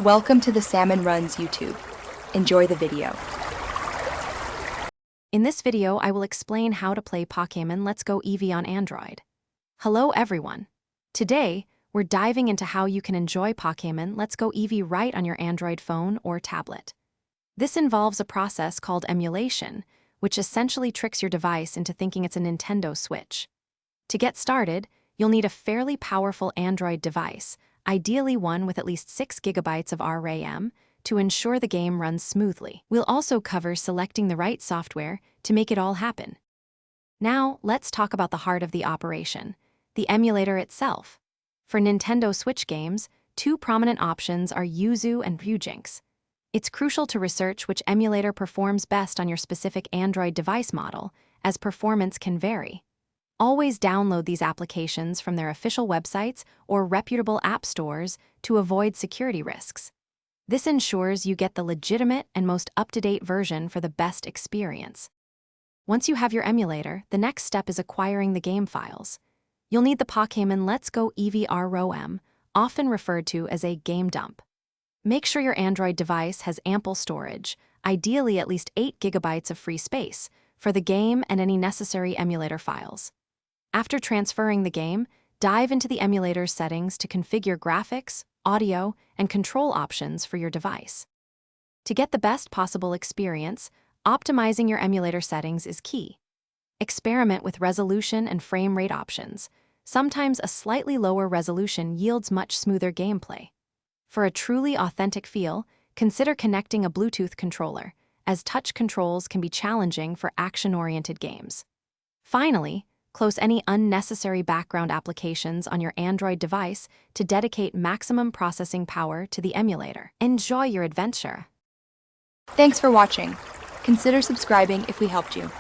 Welcome to the Salmon Runs YouTube. Enjoy the video. In this video, I will explain how to play Pokémon Let's Go Eevee on Android. Hello everyone. Today, we're diving into how you can enjoy Pokémon Let's Go Eevee right on your Android phone or tablet. This involves a process called emulation, which essentially tricks your device into thinking it's a Nintendo Switch. To get started, you'll need a fairly powerful Android device, ideally one with at least 6 GB of RAM, to ensure the game runs smoothly. We'll also cover selecting the right software to make it all happen. Now, let's talk about the heart of the operation, the emulator itself. For Nintendo Switch games, two prominent options are Yuzu and Ryujinx. It's crucial to research which emulator performs best on your specific Android device model, as performance can vary. Always download these applications from their official websites or reputable app stores to avoid security risks. This ensures you get the legitimate and most up-to-date version for the best experience. Once you have your emulator, the next step is acquiring the game files. You'll need the Pokémon Let's Go Eevee ROM, often referred to as a game dump. Make sure your Android device has ample storage, ideally at least 8 GB of free space, for the game and any necessary emulator files. After transferring the game, dive into the emulator's settings to configure graphics, audio, and control options for your device. To get the best possible experience, optimizing your emulator settings is key. Experiment with resolution and frame rate options. Sometimes a slightly lower resolution yields much smoother gameplay. For a truly authentic feel, consider connecting a Bluetooth controller, as touch controls can be challenging for action-oriented games. Finally, close any unnecessary background applications on your Android device to dedicate maximum processing power to the emulator. Enjoy your adventure! Thanks for watching. Consider subscribing if we helped you.